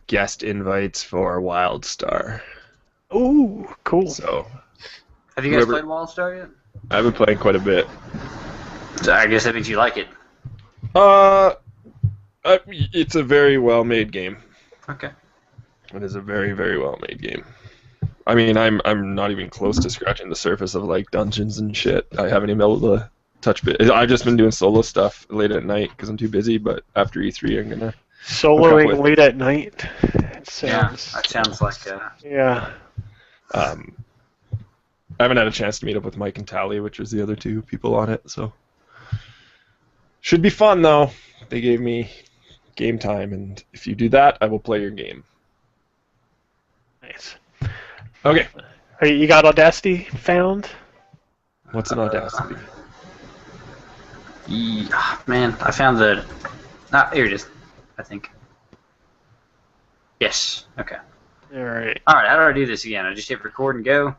guest invites for WildStar. Ooh, cool. So Have you guys played WildStar yet? I've been playing quite a bit. So I guess that means you like it. It's a very well-made game. Okay. It is a very, very well-made game. I mean, I'm not even close to scratching the surface of like dungeons and shit. I haven't even been able to touch it. I've just been doing solo stuff late at night because I'm too busy. But after E3, I'm gonna Soloing late at night. Yeah, that sounds like. Yeah. I haven't had a chance to meet up with Mike and Tally, which was the other two people on it. So should be fun though. They gave me game time, and if you do that, I will play your game. Nice. Okay. You got Audacity found? What's an Audacity? Man, I found the. Here it is. I think. Yes. Okay. All right. All right. How do I do this again? I just hit record and go.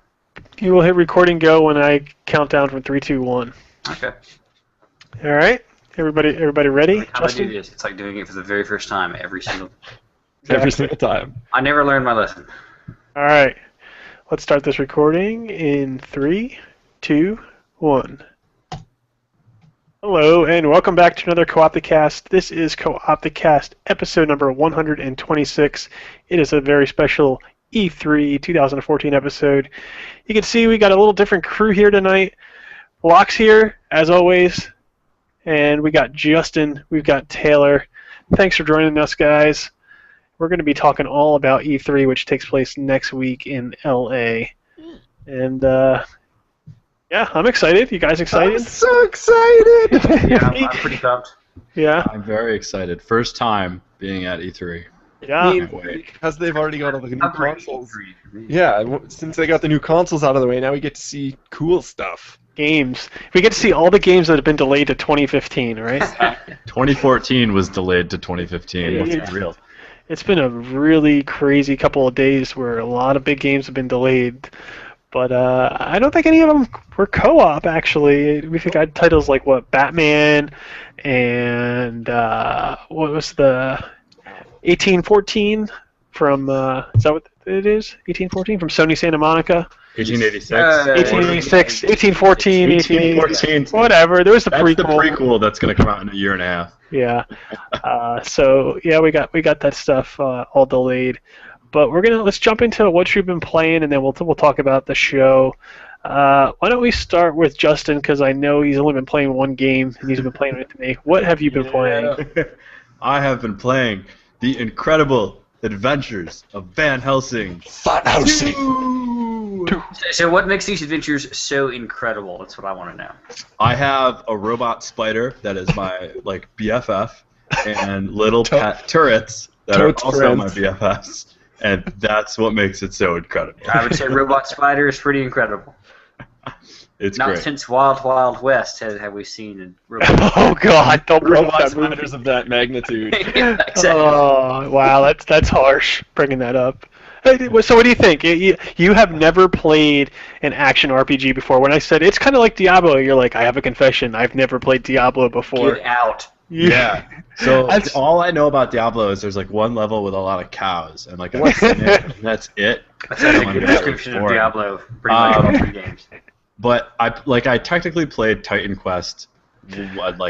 You will hit record and go when I count down from 3, 2, 1. Okay. All right. Everybody ready? How do I do this? It's like doing it for the very first time every single. Every single time. I never learned my lesson. All right. Let's start this recording in 3, 2, 1. Hello, and welcome back to another Co-Opticast. This is Co-Opticast episode number 126. It is a very special E3 2014 episode. You can see we got a little different crew here tonight. Locke's here, as always, and we got Justin, we've got Taylor. Thanks for joining us, guys. We're going to be talking all about E3, which takes place next week in LA. And, yeah, I'm excited. You guys excited? I'm so excited! Yeah, I'm pretty pumped. Yeah. I'm very excited. First time being at E3. Yeah. Can't wait. Because they've already got all the new I'm pretty consoles. free. Yeah, since they got the new consoles out of the way, now we get to see cool stuff. Games. We get to see all the games that have been delayed to 2015, right? 2014 was delayed to 2015. What's Yeah. real? It's been a really crazy couple of days where a lot of big games have been delayed. But I don't think any of them were co-op, actually. We've got titles like, Batman and what was the 1814 from, is that what it is? 1814 from Sony Santa Monica? 1886. 1886, 1814, 1814. whatever. There was the That's prequel. the prequel that's going to come out in a year and a half. Yeah. So yeah, we got that stuff all delayed. But let's jump into what you've been playing, and then we'll talk about the show. Why don't we start with Justin, because I know he's only been playing one game, and he's been playing with me. What have you been playing? I have been playing The Incredible Adventures of Van Helsing. Van Helsing! So what makes these adventures so incredible? That's what I want to know. I have a robot spider that is my BFF, and little pet turrets that are also my BFFs. And that's what makes it so incredible. I would say Robot Spider is pretty incredible. It's Not great. since Wild Wild West have we seen a robot. Oh God! Don't bring up Robot that movie. spiders of that magnitude. Yeah, exactly. Oh wow, that's harsh. Bringing that up. So what do you think? You have never played an action RPG before. When I said it's kind of like Diablo, you're like, I have a confession. I've never played Diablo before. Get out. Yeah. So all I know about Diablo is there's one level with a lot of cows and a what's in it, and that's it. That's a good description of Diablo. Pretty much all three games. But I technically played Titan Quest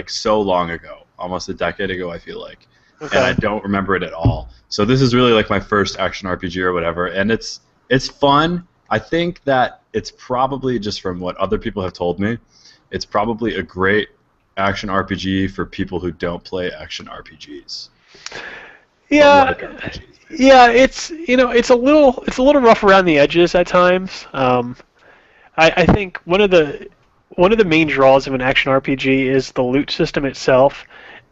so long ago, almost a decade ago, I feel like. Okay. And I don't remember it at all. So this is really my first action RPG or whatever, and it's fun. I think that it's probably, just from what other people have told me, it's probably a great action RPG for people who don't play action RPGs. Yeah. RPGs. Yeah, it's a little rough around the edges at times. I think one of the main draws of an action RPG is the loot system itself.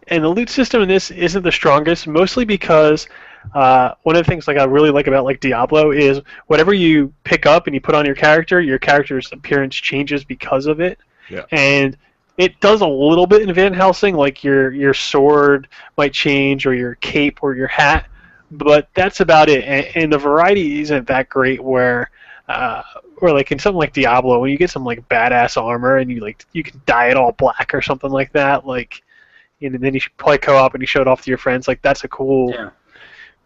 And the loot system in this isn't the strongest, mostly because one of the things I really like about Diablo is whatever you pick up and you put on your character's appearance changes because of it. Yeah. And it does a little bit in Van Helsing, your sword might change or your cape or your hat, but that's about it. And the variety isn't that great where in something like Diablo, when you get some badass armor and you can dye it all black or something like that, and then you play co-op and you show it off to your friends. That's a cool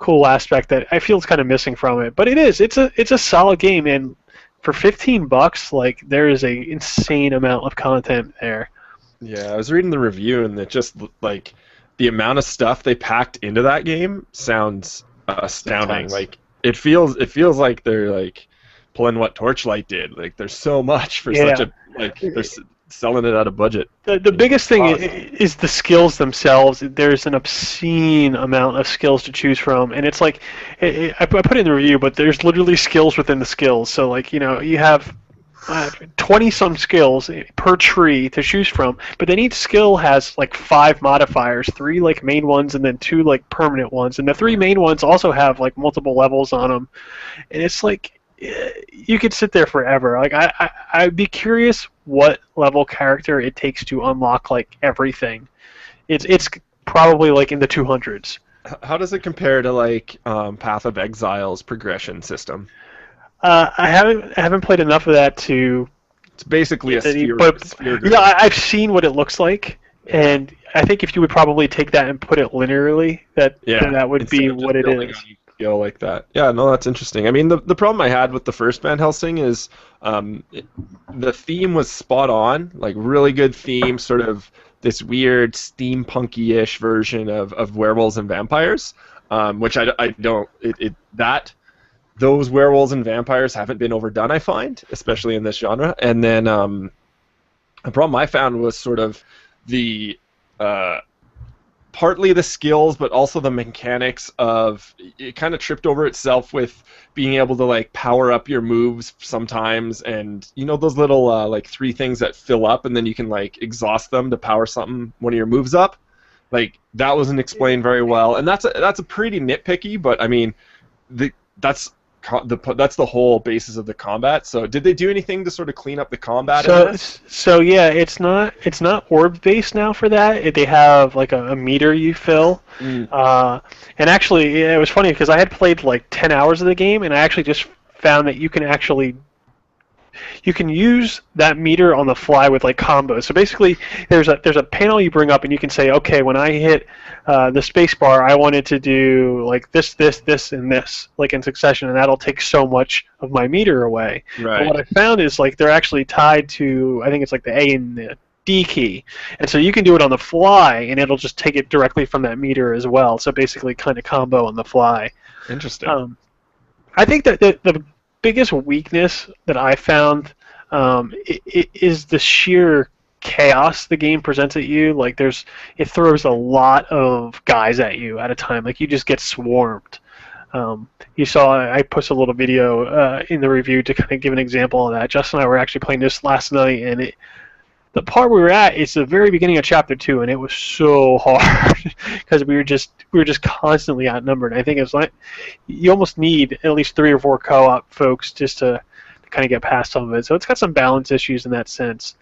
cool aspect that I feel is kind of missing from it. But it is. It's a solid game, and for $15, like there is a insane amount of content there. Yeah, I was reading the review, and it just like the amount of stuff they packed into that game sounds astounding. Intense. Like it feels like they're like pulling what Torchlight did. Like there's so much for such a they're selling it at a budget. The biggest thing is the skills themselves. There's an obscene amount of skills to choose from, and it's like I put it in the review, but there's literally skills within the skills. So like you have 20 some skills per tree to choose from, but then each skill has like 5 modifiers, 3 like main ones and then 2 like permanent ones, and the 3 main ones also have like multiple levels on them, and it's like you could sit there forever. Like I'd be curious what level character it takes to unlock like everything. It's probably like in the 200s. How does it compare to like Path of Exile's progression system? I haven't played enough of that to. It's basically a sphere. Yeah, I've seen what it looks like, and I think if you would probably take that and put it linearly, then that would be what it is. Skill like that. Yeah, no, that's interesting. I mean, the problem I had with the first Van Helsing is the theme was spot on, like really good theme, sort of this weird steampunky-ish version of werewolves and vampires, which I don't. Those werewolves and vampires haven't been overdone, I find, especially in this genre. And then the problem I found was sort of the partly the skills, but also the mechanics of it kind of tripped over itself with being able to like power up your moves sometimes, and you know those little like 3 things that fill up and then you can like exhaust them to power one of your moves up. Like that wasn't explained very well, and that's a pretty nitpicky, but I mean that's the whole basis of the combat. So did they do anything to sort of clean up the combat? So yeah, it's not orb based now for that. They have like a meter you fill. And actually it was funny because I had played like 10 hours of the game, and I actually just found that you can use that meter on the fly with like combos. So basically there's a panel you bring up, and you can say, okay, when I hit the space bar, I wanted to do like this, and this, like in succession, and that'll take so much of my meter away. Right. But what I found is like they're actually tied to, I think it's like the A and the D key, and so you can do it on the fly, and it'll just take it directly from that meter as well. So basically kind of combo on the fly. Interesting. I think that the biggest weakness that I found is the sheer chaos the game presents at you. Like it throws a lot of guys at you at a time. Like you just get swarmed. You saw I posted a little video in the review to kind of give an example of that. Justin and I were actually playing this last night, and the part we were at is the very beginning of chapter 2, and it was so hard because we were just constantly outnumbered. I think it's like you almost need at least 3 or 4 co-op folks just to kind of get past some of it. So it's got some balance issues in that sense.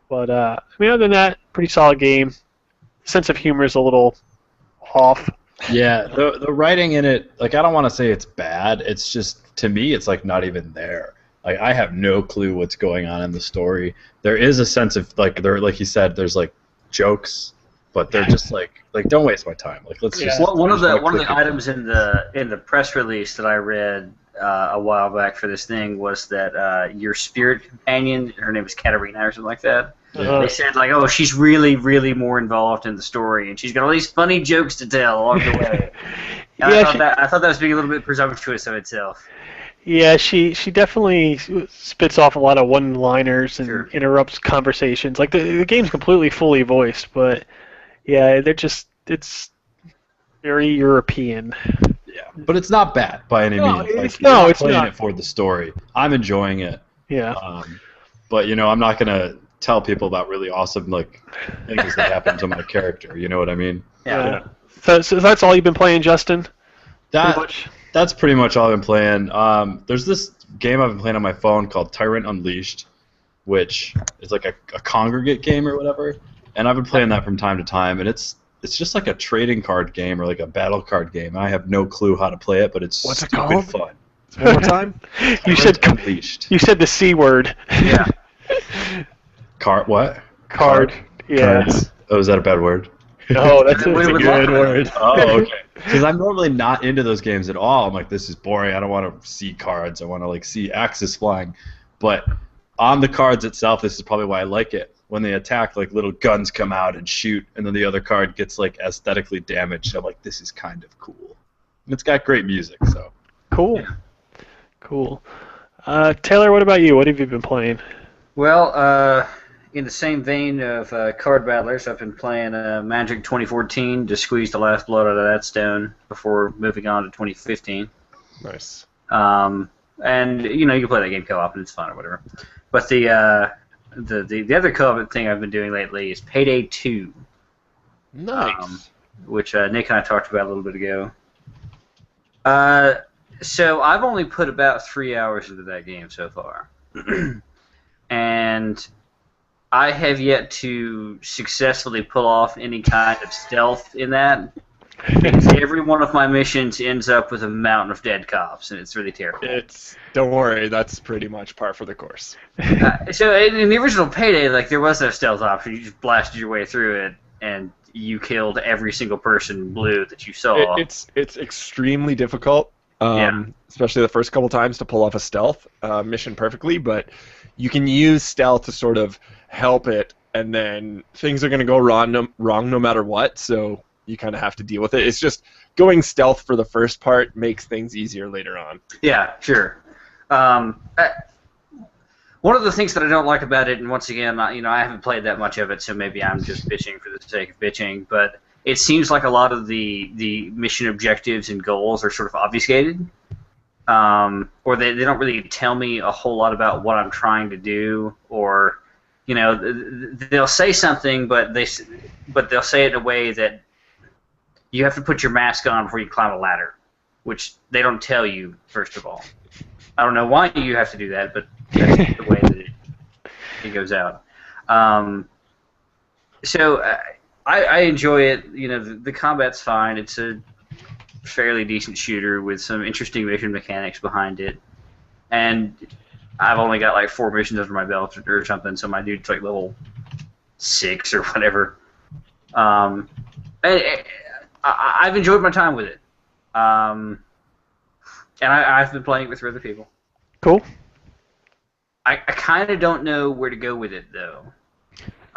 But I mean, other than that, pretty solid game. Sense of humor is a little off. Yeah, the writing in it, like I don't want to say it's bad. It's just, to me, it's like not even there. Like I have no clue what's going on in the story. There is a sense of like like you said, there's like jokes, but they're just like don't waste my time. Like let's just. One of the items in the press release that I read a while back for this thing was that your spirit companion, her name is Katarina or something like that. They said like, oh, she's really, really more involved in the story, and she's got all these funny jokes to tell along the way. I thought that was being a little bit presumptuous of itself. Yeah, she definitely spits off a lot of one-liners and interrupts conversations. Like the game's completely fully voiced, but yeah, it's very European. Yeah, but it's not bad by any means. It's playing not. it for the story. I'm enjoying it. Yeah. But I'm not gonna tell people about really awesome like things that happen to my character. You know what I mean? Yeah. So that's all you've been playing, Justin? That's pretty much all I've been playing. There's this game I've been playing on my phone called Tyrant Unleashed, which is like a congregate game or whatever, and I've been playing that from time to time, and it's just like a trading card game or like a battle card game. I have no clue how to play it, but it's stupid fun. One more time? You said Unleashed. You said the C word. Yeah. What? Card. Yeah. Cards. Oh, is that a bad word? No, that's a Good good word. Oh, okay. Because I'm normally not into those games at all. I'm like, this is boring. I don't want to see cards. I want to like see axes flying. But on the cards itself, this is probably why I like it. When they attack, like little guns come out and shoot, and then the other card gets like aesthetically damaged. I'm like, this is kind of cool. And it's got great music, so. Cool. Yeah. Cool. Taylor, what about you? What have you been playing? Well, in the same vein of card battlers, I've been playing Magic 2014 to squeeze the last blood out of that stone before moving on to 2015. Nice. And you can play that game co-op and it's fun or whatever. But the other co-op thing I've been doing lately is Payday 2. Nice. Which Nick and I talked about a little bit ago. So I've only put about 3 hours into that game so far. And I have yet to successfully pull off any kind of stealth in that. Because every one of my missions ends up with a mountain of dead cops, and it's really terrible. Don't worry, that's pretty much par for the course. So in the original Payday, like there was no stealth option. You just blasted your way through it, and you killed every single person in blue that you saw. It's extremely difficult, especially the first couple times to pull off a stealth mission perfectly. But you can use stealth to sort of help it, and then things are going to go wrong no matter what. So you kind of have to deal with it. It's just going stealth for the first part makes things easier later on. Yeah, sure. One of the things that I don't like about it, and once again, I haven't played that much of it, so maybe I'm just bitching for the sake of bitching, but it seems like a lot of the mission objectives and goals are sort of obfuscated, or they don't really tell me a whole lot about what I'm trying to do, or they'll say something, but they'll say it in a way that you have to put your mask on before you climb a ladder, which they don't tell you, first of all. I don't know why you have to do that, but that's the way that it goes out. So I enjoy it. The combat's fine. It's a fairly decent shooter with some interesting mission mechanics behind it. And I've only got like 4 missions under my belt or something, so my dude's like level 6 or whatever. I've enjoyed my time with it. And I've been playing it with other people. Cool. I kind of don't know where to go with it, though.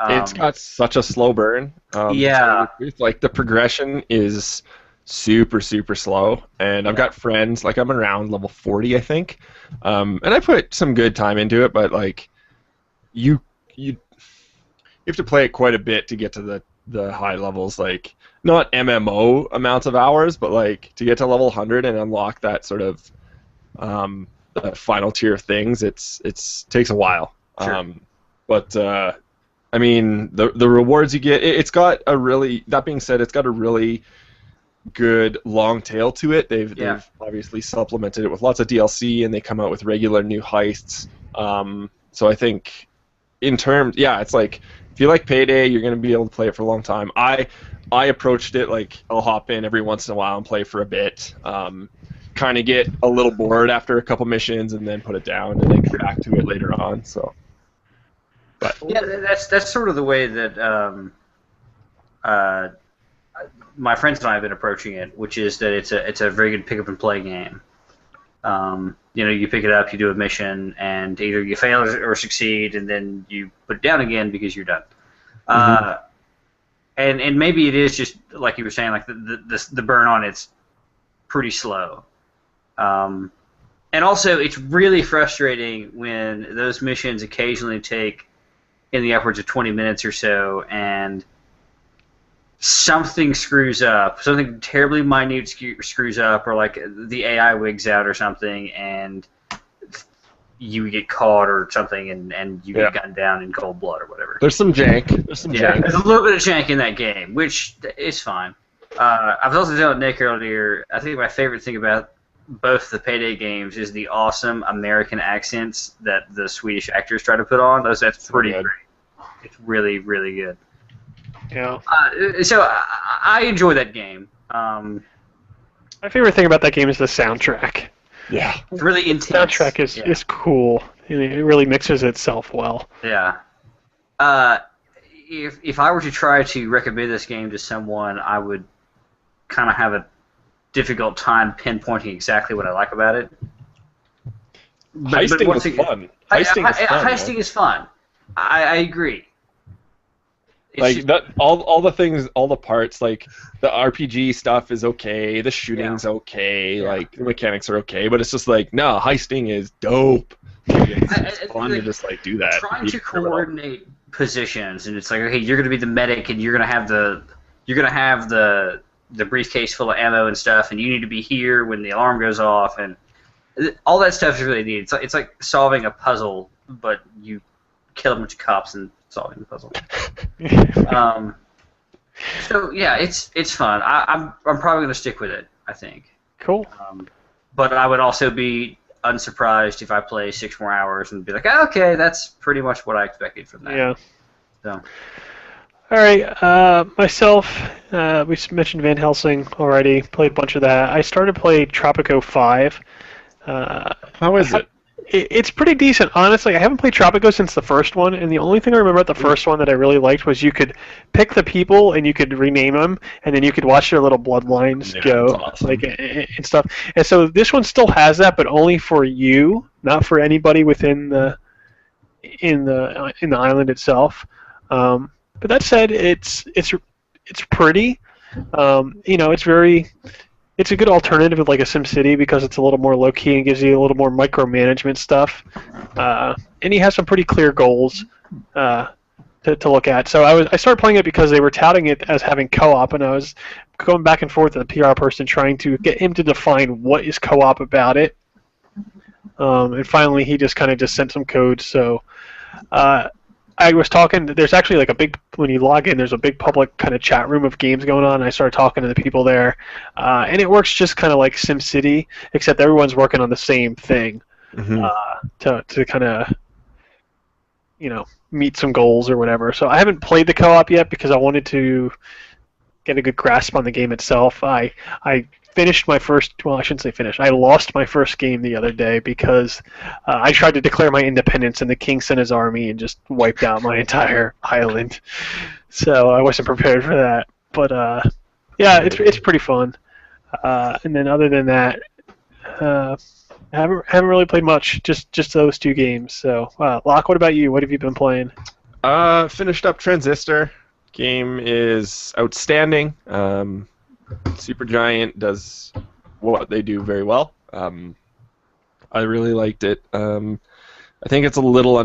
It's got such a slow burn. Like, the progression is super, super slow. And I've got friends, like, I'm around level 40, I think. And I put some good time into it, but, like, you have to play it quite a bit to get to the high levels, like, not MMO amounts of hours, but like to get to level 100 and unlock that sort of the final tier of things, it's takes a while. Sure. But I mean, the rewards you get, it's got a really, that being said, it's got a really good long tail to it. They've obviously supplemented it with lots of DLC, and they come out with regular new heists. So I think in terms, it's like, if you like Payday, you're going to be able to play it for a long time. I approached it like I'll hop in every once in a while and play for a bit, kind of get a little bored after a couple missions, and then put it down and then get back to it later on. So, but yeah, that's sort of the way that my friends and I have been approaching it, which is that it's a very good pick up and play game. You pick it up, you do a mission, and either you fail or succeed, and then you put it down again because you're done. Mm-hmm. And maybe it is just like you were saying, like the burn on it's pretty slow. And also, it's really frustrating when those missions occasionally take in the upwards of 20 minutes or so, and something screws up, something terribly minute screws up, or like the AI wigs out or something, and you get caught or something, and you get gunned down in cold blood or whatever. There's some jank. Jank. There's a little bit of jank in that game, which is fine. I was also telling Nick earlier, I think my favorite thing about both the Payday games is the awesome American accents that the Swedish actors try to put on. That's pretty great. It's really, really good. Yeah. So I enjoy that game. My favorite thing about that game is the soundtrack. Yeah. It's really intense. The soundtrack is cool. It really mixes itself well. Yeah. If I were to try to recommend this game to someone, I would kind of have difficult time pinpointing exactly what I like about it. Heisting is fun. Heisting is fun. I agree. Like that, all the things, all the parts, like the RPG stuff is okay, the shooting's okay, like the mechanics are okay, but it's just like, no, heisting is dope. It's fun to just like do that. Trying to coordinate positions, and it's like, okay, you're gonna be the medic, and you're gonna have the briefcase full of ammo and stuff, and you need to be here when the alarm goes off, and all that stuff is really neat. It's like solving a puzzle, but you kill a bunch of cops and solving the puzzle. So yeah, it's fun. I'm probably gonna stick with it, I think. Cool. But I would also be unsurprised if I play 6 more hours and be like, oh, okay, that's pretty much what I expected from that. Yeah. So. All right. Myself, we mentioned Van Helsing already. Played a bunch of that. I started playing Tropico 5. How is it? It's pretty decent, honestly. I haven't played Tropico since the first one, and the only thing I remember about the first one that I really liked was you could pick the people and you could rename them, and then you could watch their little bloodlines go, awesome. like and stuff. And so this one still has that, but only for you, not for anybody within the island itself. But that said, it's pretty. It's a good alternative of like a SimCity because it's a little more low-key and gives you a little more micromanagement stuff. And he has some pretty clear goals to look at. So I started playing it because they were touting it as having co-op, and I was going back and forth with the PR person trying to get him to define what is co-op about it. And finally, he just kind of sent some code. So I was talking, there's actually like when you log in, there's a big public kind of chat room of games going on, and I started talking to the people there, and it works just kind of like SimCity, except everyone's working on the same thing to kind of, meet some goals or whatever. So I haven't played the co-op yet because I wanted to get a good grasp on the game itself. I finished my first, well, I shouldn't say finished. I lost my first game the other day because I tried to declare my independence and the king sent his army and just wiped out my entire island. So I wasn't prepared for that. But yeah, it's pretty fun. And then other than that, I haven't really played much. Just those 2 games. So Locke, what about you? What have you been playing? Finished up Transistor. Game is outstanding. Supergiant does what they do very well. I really liked it. I think it's a little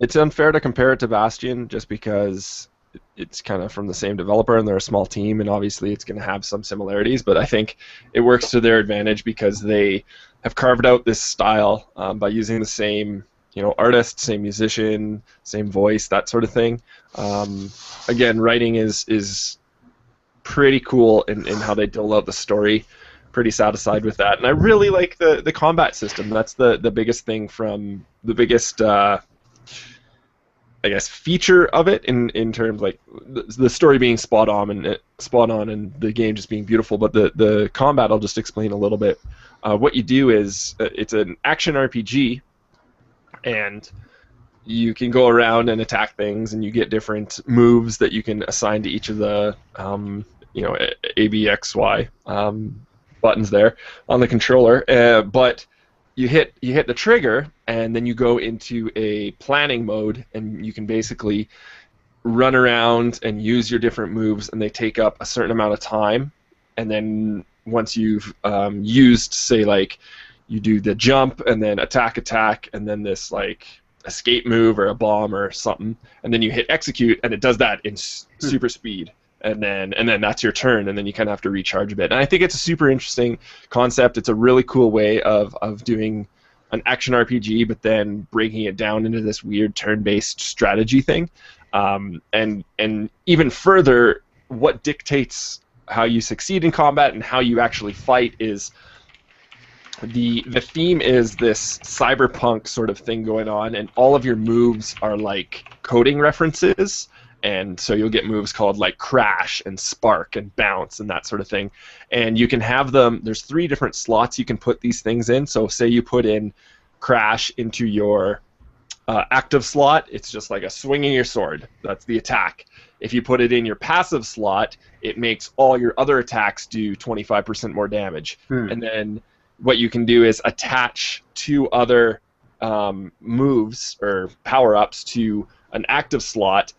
it's unfair to compare it to Bastion just because it's kind of from the same developer and they're a small team, and obviously it's going to have some similarities, but I think it works to their advantage because they have carved out this style by using the same artist, same musician, same voice, that sort of thing. Again, writing is pretty cool in how they dole out the story. Pretty satisfied with that, and I really like the combat system. That's the biggest thing from the biggest I guess feature of it in terms like the story being spot on and the game just being beautiful. But the combat, I'll just explain a little bit. What you do is it's an action RPG, and you can go around and attack things, and you get different moves that you can assign to each of the A, B, X, Y buttons there on the controller. But you hit the trigger, and then you go into a planning mode, and you can basically run around and use your different moves, and they take up a certain amount of time. And then once you've used, say, like you do the jump and then attack, and then this like escape move or a bomb or something, and then you hit execute, and it does that in super speed. And then that's your turn, and then you kind of have to recharge a bit. And I think it's a super interesting concept. It's a really cool way of doing an action RPG, but then breaking it down into this weird turn-based strategy thing. And even further, what dictates how you succeed in combat and how you actually fight is the theme is this cyberpunk sort of thing going on, and all of your moves are like coding references. And so you'll get moves called like crash and spark and bounce and that sort of thing. And you can have them, there's 3 different slots you can put these things in. So say you put in crash into your active slot, it's just like a swinging your sword. That's the attack. if you put it in your passive slot, it makes all your other attacks do 25% more damage. And then what you can do is attach 2 other moves or power-ups to an active slot.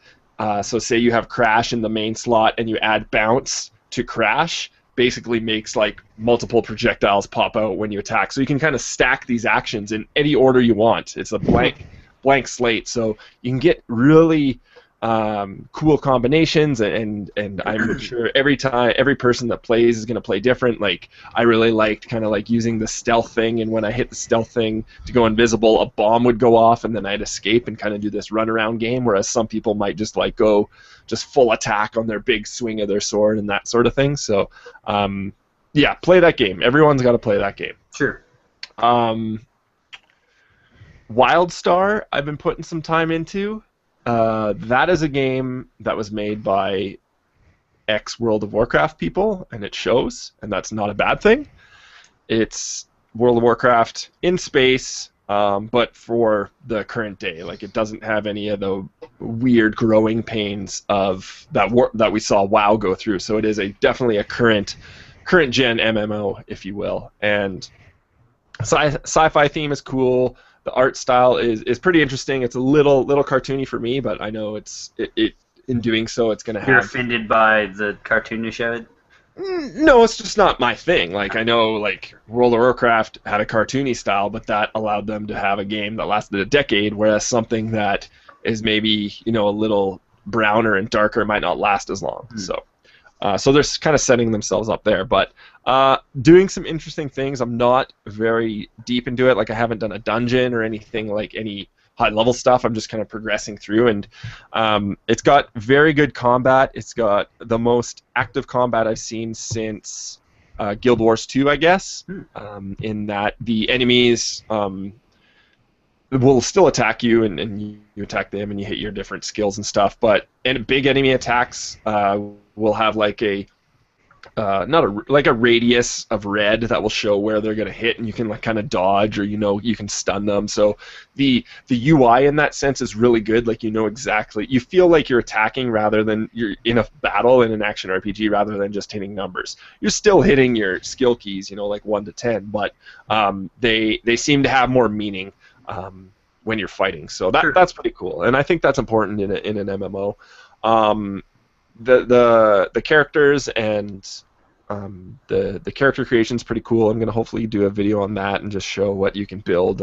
So say you have Crash in the main slot and you add Bounce to Crash, basically makes like multiple projectiles pop out when you attack. So you can kind of stack these actions in any order you want. It's a blank slate, so you can get really cool combinations, and I'm sure every person that plays is going to play different. Like, I really liked kind of like using the stealth thing, and when I hit the stealth thing to go invisible, a bomb would go off and then I'd escape and kind of do this runaround game, whereas some people might just like go just full attack on their big swing of their sword and that sort of thing. So yeah, play that game. Everyone's got to play that game. Sure. WildStar, I've been putting some time into. That is a game that was made by ex-World of Warcraft people, and it shows, and that's not a bad thing. It's World of Warcraft in space, but for the current day. Like, it doesn't have any of the weird growing pains of that we saw WoW go through. So it is definitely a current gen MMO, if you will. And sci-fi theme is cool. The art style is pretty interesting. It's a little cartoony for me, but I know it in doing so, it's going to have... You're offended by the cartoonish of it? No, it's just not my thing. Like, I know, like, World of Warcraft had a cartoony style, but that allowed them to have a game that lasted a decade, whereas something that is maybe, a little browner and darker might not last as long. So they're kind of setting themselves up there, but doing some interesting things. I'm not very deep into it. Like, I haven't done a dungeon or anything like any high-level stuff. I'm just kind of progressing through, and it's got very good combat. It's got the most active combat I've seen since Guild Wars 2, I guess, in that the enemies will still attack you, and you attack them, and you hit your different skills and stuff. And big enemy attacks will have like a radius of red that will show where they're gonna hit, and you can like kind of dodge, or you can stun them. So the UI in that sense is really good. Like, exactly, you feel like you're attacking rather than you're in a battle in an action RPG, rather than just hitting numbers. You're still hitting your skill keys, like 1 to 10, but they seem to have more meaning when you're fighting. So that's pretty cool, and I think that's important in an MMO. The characters and the character creation is pretty cool. I'm going to hopefully do a video on that and just show what you can build.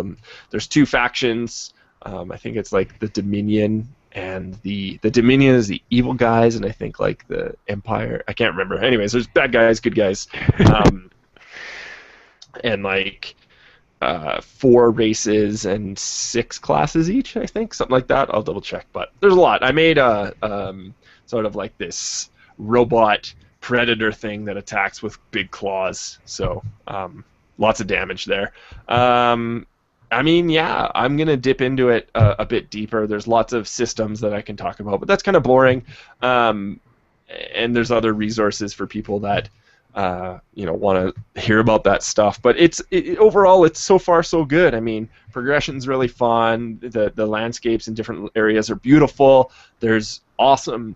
There's 2 factions. I think it's like the Dominion, and the Dominion is the evil guys, and I think like the Empire, I can't remember. Anyways, there's bad guys, good guys, and like 4 races and 6 classes each, I think, something like that. I'll double check, but there's a lot. I made a sort of like this robot predator thing that attacks with big claws, so lots of damage there. I mean, yeah, I'm going to dip into it a bit deeper. There's lots of systems that I can talk about, but that's kind of boring. And there's other resources for people that want to hear about that stuff. But overall, it's so far so good. I mean, progression's really fun. The landscapes in different areas are beautiful. There's awesome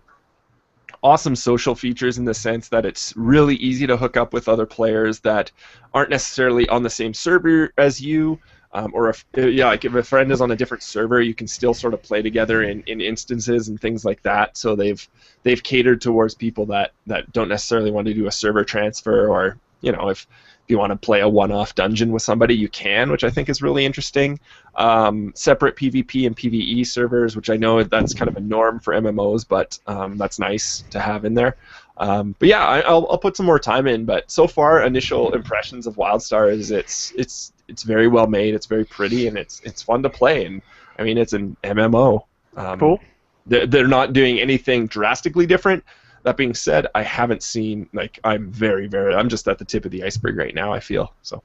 social features in the sense that it's really easy to hook up with other players that aren't necessarily on the same server as you. Or if a friend is on a different server, you can still sort of play together in instances and things like that. So they've catered towards people that don't necessarily want to do a server transfer, or if you want to play a one-off dungeon with somebody, you can, which I think is really interesting. Separate PvP and PvE servers, which I know that's kind of a norm for MMOs, but that's nice to have in there. But yeah, I'll put some more time in. But so far, initial impressions of WildStar is it's very well made, it's very pretty, and it's fun to play. And I mean, it's an MMO. Cool. They're not doing anything drastically different. That being said, I haven't seen, like, I'm just at the tip of the iceberg right now, I feel. So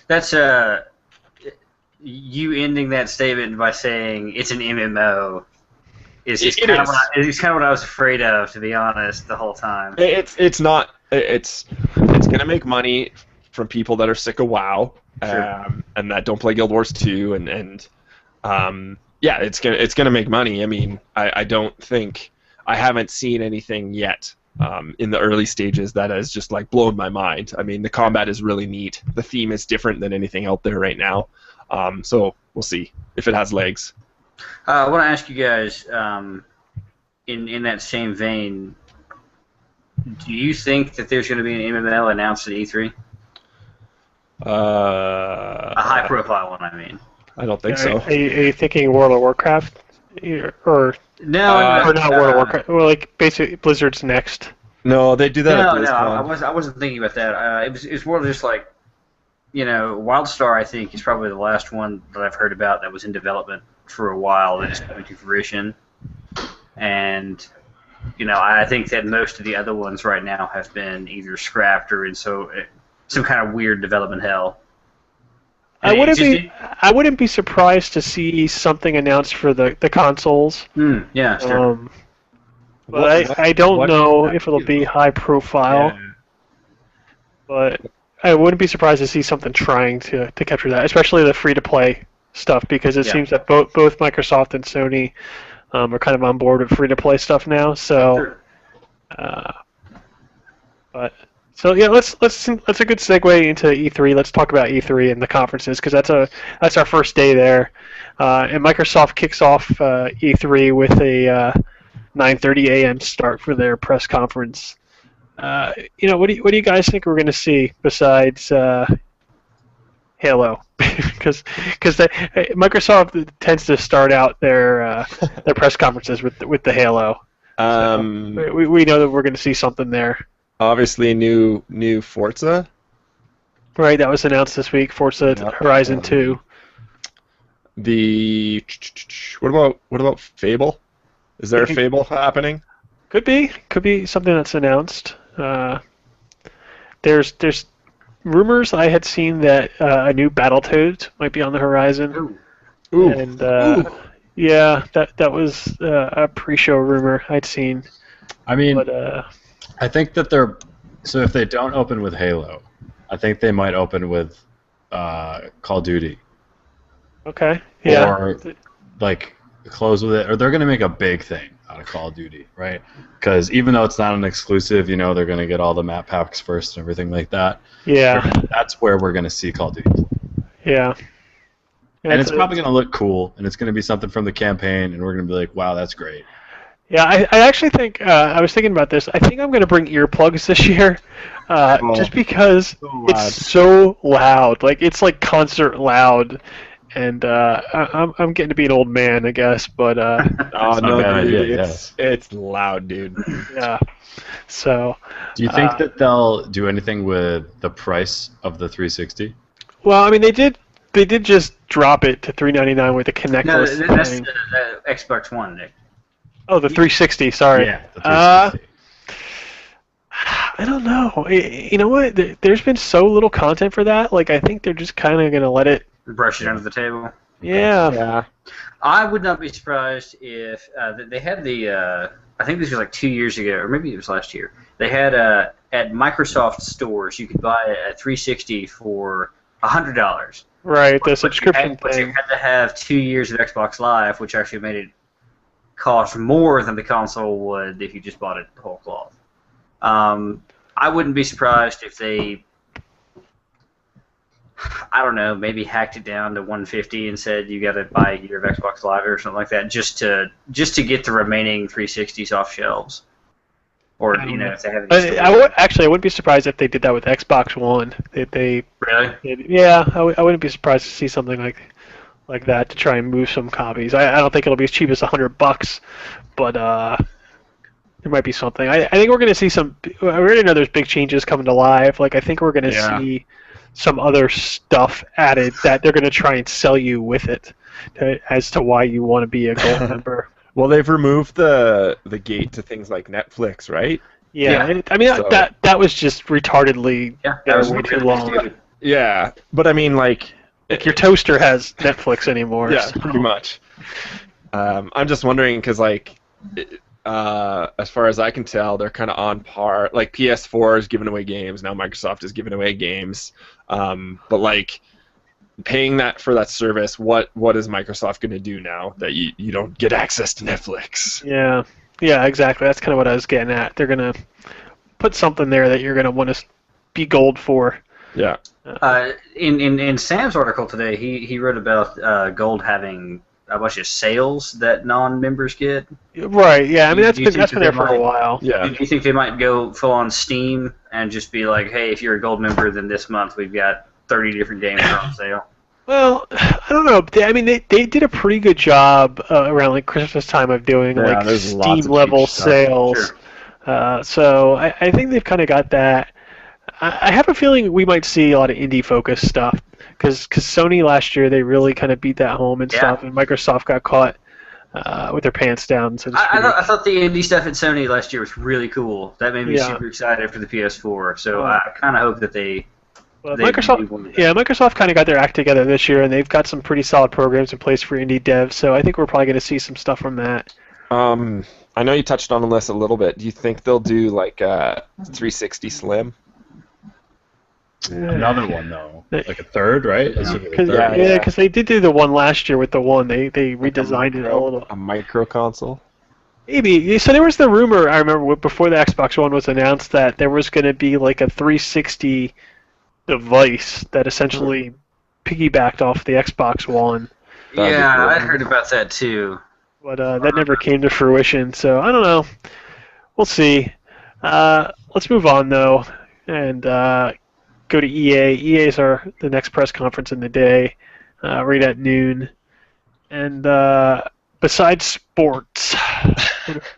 that's you ending that statement by saying it's an MMO is kind of what I was afraid of, to be honest, the whole time. It's not. It's gonna make money from people that are sick of WoW, Sure. And that don't play Guild Wars 2, and yeah, it's gonna make money. I mean, I don't think. I haven't seen anything yet in the early stages that has just like blown my mind. I mean, the combat is really neat. The theme is different than anything out there right now. So we'll see if it has legs. I want to ask you guys, in that same vein, do you think that there's going to be an MMO announced at E3? A high-profile one, I mean. I don't think so. Are you thinking World of Warcraft? Or No, or not World of Warcraft? Well, like basically Blizzard's next. No, they do that at no, BlizzCon. I wasn't thinking about that. It was more just like, WildStar, I think, is probably the last one that I've heard about that was in development for a while that is coming to fruition. And, I think that most of the other ones right now have been either scrapped or in some kind of weird development hell. I wouldn't be surprised to see something announced for the consoles. Yeah, sure. But I don't know if it'll be high profile. Yeah. But I wouldn't be surprised to see something trying to capture that, especially the free-to-play stuff, because it seems that both Microsoft and Sony are kind of on board with free-to-play stuff now. So, Sure. that's a good segue into E3. Let's talk about E3 and the conferences, because that's our first day there, and Microsoft kicks off E3 with a 9:30 a.m. start for their press conference. What do you guys think we're going to see besides Halo? Because Microsoft tends to start out their press conferences with the Halo. We know that we're going to see something there. Obviously, new Forza. Right, that was announced this week. Forza Horizon 2. What about Fable? Is there a Fable happening? Could be something that's announced. There's rumors I had seen that a new Battletoads might be on the horizon. Ooh. And yeah, that was a pre-show rumor I'd seen. I mean, But I think that so if they don't open with Halo, I think they might open with Call of Duty. okay, yeah. Or like close with it, or they're going to make a big thing out of Call of Duty, right? Because even though it's not an exclusive, they're going to get all the map packs first and everything like that. Yeah. That's where we're going to see Call of Duty. Yeah. And it's probably going to look cool, and it's going to be something from the campaign, and we're going to be like, wow, that's great. Yeah, I actually think, I was thinking about this, I think I'm going to bring earplugs this year, just because it's so loud. Like, it's like concert loud, and I'm getting to be an old man, I guess, but... Oh, no, dude, idea, it's loud, dude. Yeah, so... Do you think that they'll do anything with the price of the 360? Well, I mean, they did just drop it to $399 with the Connectless No, that's thing. the Xbox One, Nick. Oh, the 360, sorry. Yeah, the 360. I don't know. You know what? There's been so little content for that. Like, I think they're just kind of going to let it... Brush it under the table. Yeah. I would not be surprised if they had the... I think this was like 2 years ago, or maybe it was last year. They had at Microsoft stores, you could buy a 360 for $100. Right, the subscription But you thing. had to have 2 years of Xbox Live, which actually made it cost more than the console would if you just bought it whole cloth. I wouldn't be surprised if they, I don't know, maybe hacked it down to $150 and said you got to buy a year of Xbox Live or something like that, just to get the remaining 360s off shelves. Or if they have. Actually, I wouldn't be surprised if they did that with Xbox One. They Really? yeah, I wouldn't be surprised to see something like that to try and move some copies. I don't think it'll be as cheap as $100, but there might be something. I think we're going to see some. I already know there's big changes coming to Live. Like, I think we're going to see some other stuff added that they're going to try and sell you with it, as to why you want to be a Gold member. Well, they've removed the gate to things like Netflix, right? Yeah. I mean, that was just retardedly that was way too long. Yeah, but I mean, like your toaster has Netflix anymore. Yeah, so. pretty much. I'm just wondering because, like, as far as I can tell, they're kind of on par. Like, PS4 is giving away games now. Microsoft is giving away games, but like paying that for that service, what is Microsoft going to do now that you don't get access to Netflix? Yeah. Yeah, exactly. That's kind of what I was getting at. They're gonna put something there that you're gonna want to be gold for. Yeah. In Sam's article today, he wrote about Gold having a bunch of sales that non-members get. Right. Yeah. I mean, Do you think that's been that there for a while. Yeah. Do you think they might go full on Steam and just be like, hey, if you're a Gold member, then this month we've got 30 different games on sale? Well, I don't know. I mean, they did a pretty good job around like Christmas time of doing like there's lots Steam of level cheap stuff. sales. Sure. So I think they've kind of got that. I have a feeling we might see a lot of indie focused stuff because Sony last year they really kind of beat that home and stuff, and Microsoft got caught with their pants down. So to speak. I thought the indie stuff at Sony last year was really cool. That made me super excited for the PS4. So I kind of hope that they. Well, Microsoft kind of got their act together this year, and they've got some pretty solid programs in place for indie devs. So I think we're probably going to see some stuff from that. I know you touched on this a little bit. Do you think they'll do like a 360 Slim? Another one though, like a third, right? Because they did do the one last year with the one. They redesigned it a little. A micro console. Maybe. So there was the rumor, I remember, before the Xbox One was announced that there was going to be like a 360 device that essentially piggybacked off the Xbox One. Yeah, I heard about that too. But that never came to fruition, so I don't know. We'll see. Let's move on, though, and go to EA. EA's the next press conference in the day, right at noon. And besides sports,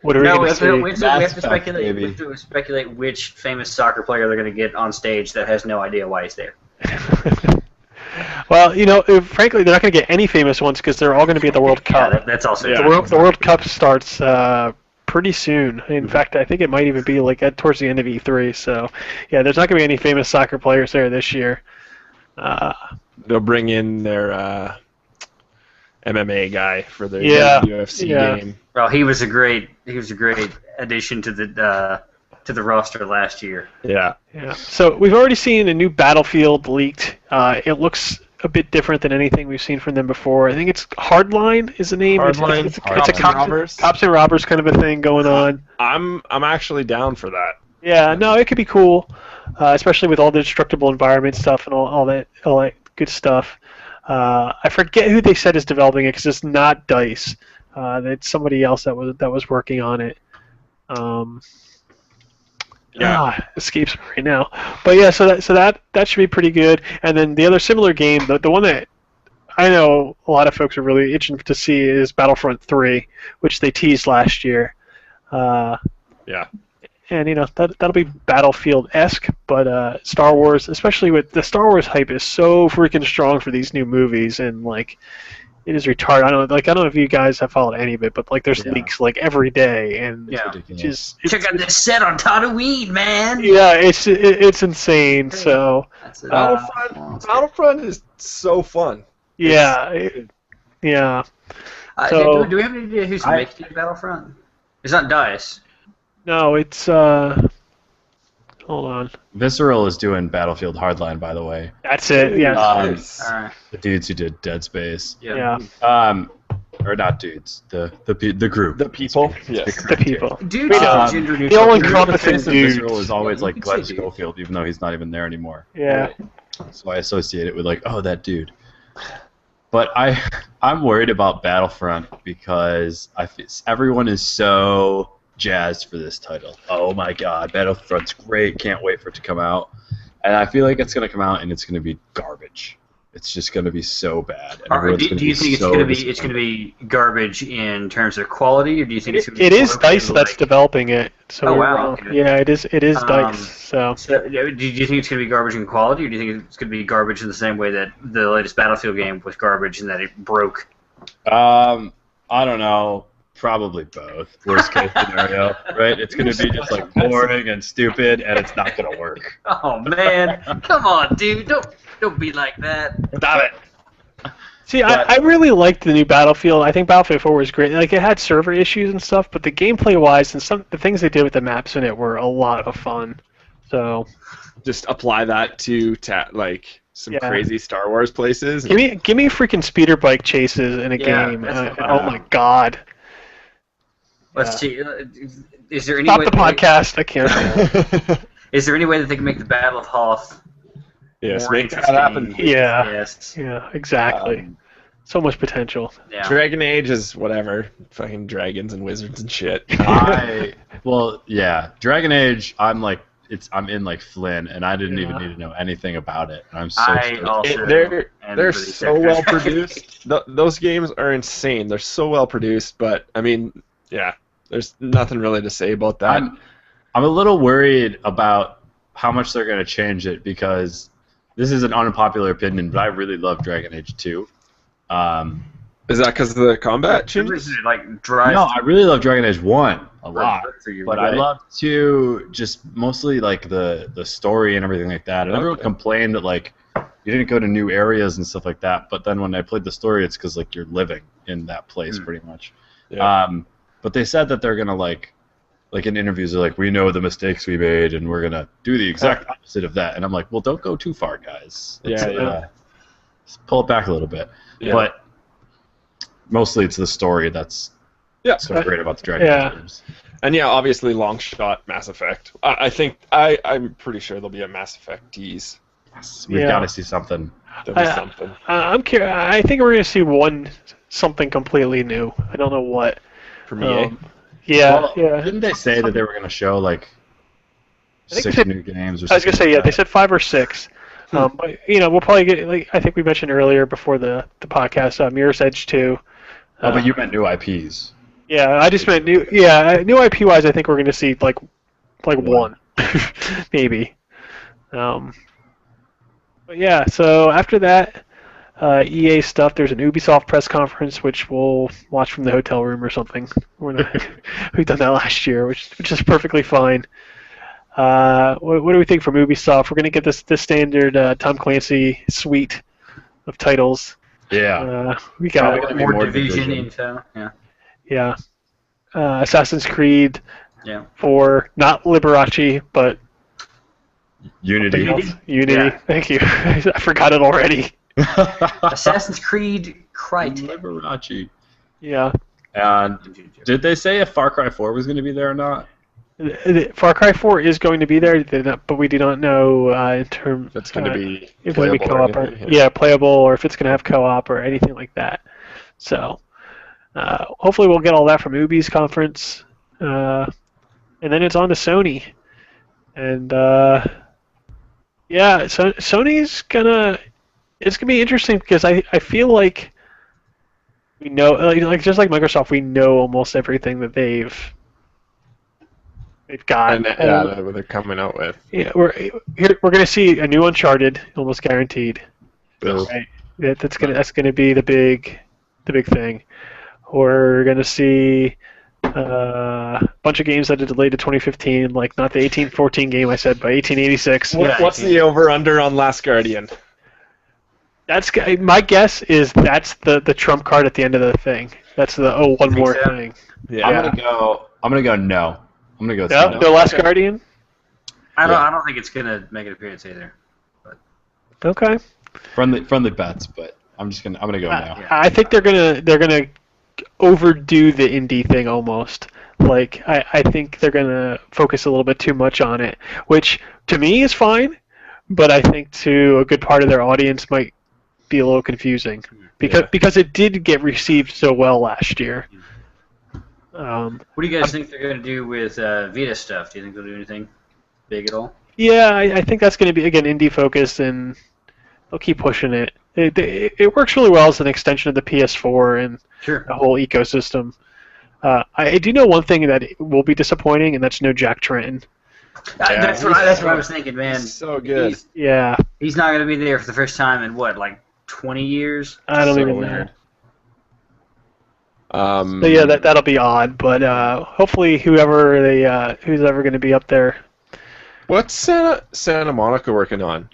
what are we going to see? We have to speculate which famous soccer player they're going to get on stage that has no idea why he's there. Well, frankly, they're not going to get any famous ones because they're all going to be at the World Cup. Yeah, that's also the World Cup starts pretty soon. In fact, I think it might even be like towards the end of E3. So, yeah, there's not going to be any famous soccer players there this year. They'll bring in their MMA guy for their UFC game. Well, he was a great addition to the roster last year. Yeah. So we've already seen a new Battlefield leaked. It looks a bit different than anything we've seen from them before. I think it's Hardline is the name. Hardline. It's a cops and robbers kind of a thing going on. I'm actually down for that. Yeah, no, it could be cool, especially with all the destructible environment stuff and all that good stuff. I forget who they said is developing it because it's not DICE. It's somebody else that was working on it. Escapes me right now. But yeah, so that should be pretty good. And then the other similar game, the one that I know a lot of folks are really itching to see is Battlefront 3, which they teased last year. And that'll be Battlefield-esque, but Star Wars, especially with the Star Wars hype, is so freaking strong for these new movies, and like it is retarded. I don't know if you guys have followed any of it, but like there's leaks like every day, and it's check out this set on Tatooine, man. Yeah, it's insane. So Battlefront is so fun. Yeah. So do we have any idea who's making Battlefront? It's not DICE. No, it's hold on. Visceral is doing Battlefield Hardline, by the way. That's it. Yeah. The dudes who did Dead Space. Yeah. Or not dudes. The group. The people. Yes. The people. Dudes. The all-encompassing dudes. Visceral is always like Glenn Schofield, even though he's not even there anymore. Yeah. So I associate it with like, oh, that dude. But I'm worried about Battlefront because everyone is so jazzed for this title. Oh my god, Battlefront's great, can't wait for it to come out. And I feel like it's going to come out and it's going to be garbage. It's just going to be so bad. Do you think it's going to be garbage in terms of quality, or do you think it's going to be? It is DICE that's developing it. So Okay. Yeah, it is DICE. So do you think it's going to be garbage in quality, or do you think it's going to be garbage in the same way that the latest Battlefield game was garbage and that it broke? I don't know. Probably both. Worst case scenario, right? It's going to be just like boring and stupid, and it's not going to work. Oh man, come on, dude! Don't be like that. Stop it. See, I really liked the new Battlefield. I think Battlefield 4 was great. Like it had server issues and stuff, but the gameplay-wise and the things they did with the maps in it were a lot of fun. So just apply that to some crazy Star Wars places. Give me freaking speeder bike chases in a game. Oh my god. Let's see. Is there any Stop way the podcast. I can't. Is there any way that they can make the Battle of Hoth Yes, more make that interesting? happen. Yeah. Yes. Yeah, exactly. So much potential. Yeah. Dragon Age is whatever. Fucking dragons and wizards and shit. Dragon Age. I'm in like Flynn, and I didn't even need to know anything about it. And I'm so stoked. They're so well produced. Those games are insane. They're so well produced, but I mean, yeah, there's nothing really to say about that. I'm a little worried about how much they're going to change it, because this is an unpopular opinion, but I really love Dragon Age 2. Is that because of the combat changes? No, I really love Dragon Age 1 a lot, but I right. love 2 just mostly like the story and everything like that. And everyone complained that like you didn't go to new areas and stuff like that, but then when I played the story, it's because like you're living in that place pretty much. Yeah. But they said that they're gonna like in interviews, they're like, we know the mistakes we made, and we're gonna do the exact opposite of that. And I'm like, well, don't go too far, guys. Just pull it back a little bit. Yeah. But mostly it's the story that's so great about the Dragon Age games. And yeah, obviously, long shot Mass Effect. I think I'm pretty sure there'll be a Mass Effect tease. Yes, we've got to see something. There'll be something. I'm curious. I think we're going to see something completely new. I don't know what. From EA? Yeah. Didn't they say that they were going to show like 6 new games? I was going to say, they said 5 or 6. But, we'll probably get, like I think we mentioned earlier before the podcast, Mirror's Edge 2. But you meant new IPs. Yeah, I just meant new. Yeah, new IP wise, I think we're going to see like one, maybe. But yeah, so after that, EA stuff. There's an Ubisoft press conference, which we'll watch from the hotel room or something. We've done that last year, which is perfectly fine. What do we think from Ubisoft? We're going to get this standard Tom Clancy suite of titles. Yeah. We got more Division info. Yeah. Assassin's Creed. Yeah. 4, not Liberace, but Unity. Unity. Yeah. Thank you. I forgot it already. Assassin's Creed Crytek. Liberace. Yeah. And did they say if Far Cry 4 was going to be there or not? Far Cry 4 is going to be there, but we do not know in terms if it's going to be if it's going to be co-op playable, or if it's going to have co-op or anything like that. So hopefully we'll get all that from Ubi's conference, and then it's on to Sony, and so Sony's it's gonna be interesting because I feel like we know, like just like Microsoft, we know almost everything that they've got. And what they're coming out with. Yeah, we're going to see a new Uncharted, almost guaranteed. Right? That's gonna be the big thing. We're going to see a bunch of games that are delayed to 2015, like not the 1814 game I said, but 1886. What's the over/under on Last Guardian? That's my guess is that's the trump card at the end of the thing. That's the one more thing. Yeah. I'm gonna go no. I'm gonna go. No, the Last Guardian. I don't think it's gonna make an appearance either. But. Okay. Friendly bets, but I'm gonna go no. I think they're gonna overdo the indie thing almost. Like I think they're gonna focus a little bit too much on it, which to me is fine, but I think to a good part of their audience might be a little confusing because it did get received so well last year. What do you guys think they're going to do with Vita stuff? Do you think they'll do anything big at all? Yeah, I think that's going to be, again, indie focused, and they'll keep pushing it. It works really well as an extension of the PS4 and the whole ecosystem. I do know one thing that will be disappointing, and that's no Jack Tretton. That's what I was thinking, man. So good. He's not going to be there for the first time in what, like 20 years? I don't even know. So yeah, that'll be odd, but hopefully who's ever going to be up there. What's Santa Monica working on?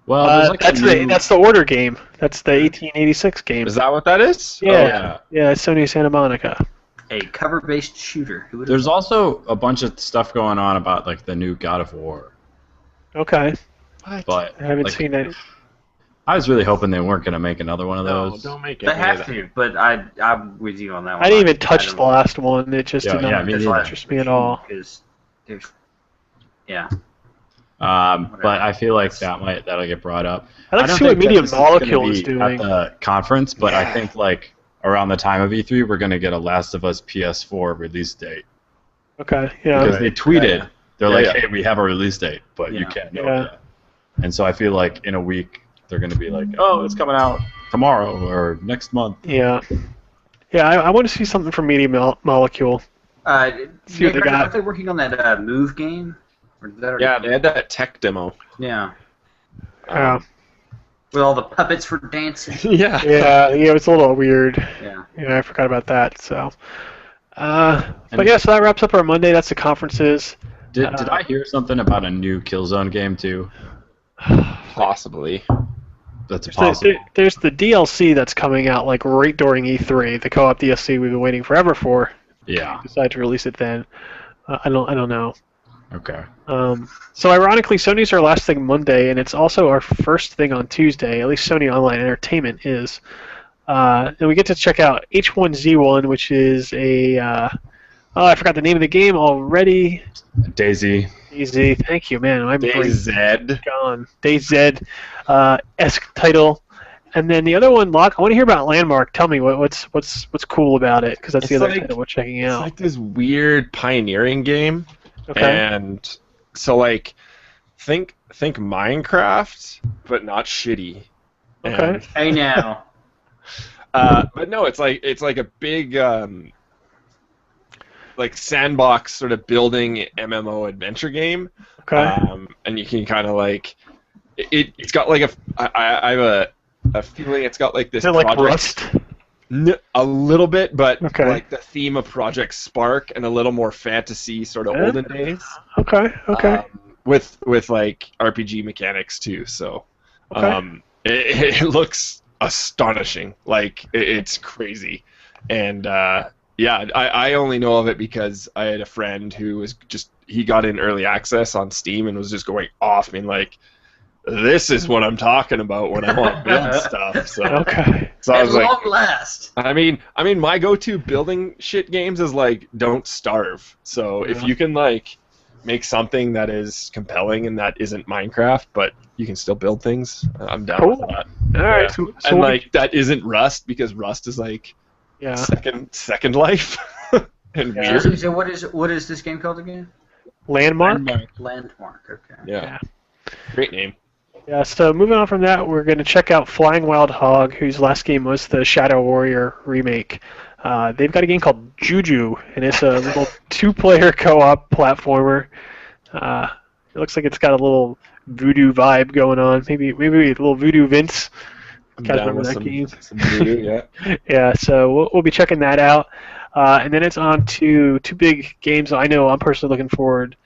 Well, that's the Order game. That's the 1886 game. Is that what that is? Yeah, it's Sony Santa Monica. A cover-based shooter. There's also a bunch of stuff going on about like the new God of War. Okay. But I haven't seen it. I was really hoping they weren't going to make another one of No, those. don't make it. They have to, but I'm with you on that one. I didn't even touch the last one. It just did Yeah, not me neither. interest me at all. Because there's, yeah. But I feel like that'll get brought up. I'd like I to don't see what think that Medium this is gonna Molecule be is doing. at the conference, but I think like around the time of E3, we're going to get a Last of Us PS4 release date. Okay, yeah. Because they tweeted, Yeah. they're Yeah, like, yeah. hey, we have a release date, but you Yeah. can't know Yeah. it yet. And so I feel like in a week, they're going to be like, oh, it's coming out tomorrow or next month. Yeah. Yeah, I want to see something from Medium Molecule. See what they got. Aren't they working on that Move game? Or did that already Yeah, come they had that tech demo. Yeah. Yeah. With all the puppets for dancing. Yeah. Yeah, it's a little weird. Yeah. Yeah, I forgot about that. So, but yeah, so that wraps up our Monday. That's the conferences. Did I hear something about a new Killzone game too? Possibly. That's possible. There's the DLC that's coming out like right during E3, the co-op DLC we've been waiting forever for. Yeah. Decide to release it then. I don't know. Okay. So ironically, Sony's our last thing Monday, and it's also our first thing on Tuesday. At least Sony Online Entertainment is. And we get to check out H1Z1, which is a I forgot the name of the game already. Daisy. Easy, thank you, man. I'm DayZ. gone. DayZ esque title, and then the other one, Locke. I want to hear about Landmark. Tell me what's cool about it, because that's the It's other like- title we're checking It's out. like this weird pioneering game. Okay. And so like think Minecraft, but not shitty. Okay. Hey now. But no, it's like a big like sandbox sort of building MMO adventure game. Okay. And you can kind of like it's got like I have a feeling it's got like this Is it like project. Rust? A little bit, but Okay. like the theme of Project Spark and a little more fantasy sort of Yeah. olden days. Okay. Okay. With like RPG mechanics too, so Okay. it looks astonishing. Like it's crazy, and yeah, I only know of it because I had a friend who was he got in early access on Steam and was just going off, being like, "This is what I'm talking about when I want to build stuff." So, Okay. so I At was like, long last. I mean, my go-to building shit games is like don't starve. So if Yeah. you can like make something that is compelling and that isn't Minecraft, but you can still build things, I'm down Cool. with that. All right. Yeah. So And like that isn't Rust, because Rust is like yeah. second life and Yeah. weird. So what is this game called again? Landmark. Landmark. Okay. Yeah. Great name. Yeah, so moving on from that, we're going to check out Flying Wild Hog, whose last game was the Shadow Warrior remake. They've got a game called Juju, and it's a little two-player co-op platformer. It looks like it's got a little voodoo vibe going on. Maybe a little voodoo Vince. I'm Guys down remember with that game? some voodoo, yeah. Yeah, so we'll be checking that out. And then it's on to two big games I know I'm personally looking forward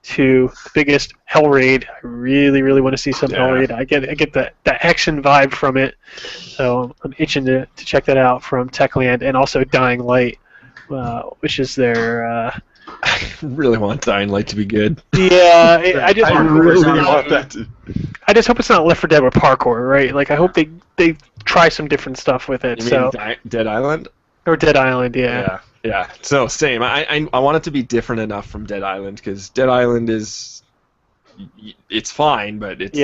to. The biggest, Hellraid. I really, really want to see some Yeah. Hellraid. I get that action vibe from it. So I'm itching to check that out from Techland. And also Dying Light, which is their... I really want Dying Light to be good. yeah, I just I really Zombie. want that to. I just hope it's not Left 4 Dead with parkour, right? Like I hope they try some different stuff with it. You mean So Dead Island? or Dead Island, yeah. Yeah. So same. I want it to be different enough from Dead Island, because Dead Island it's fine, but it's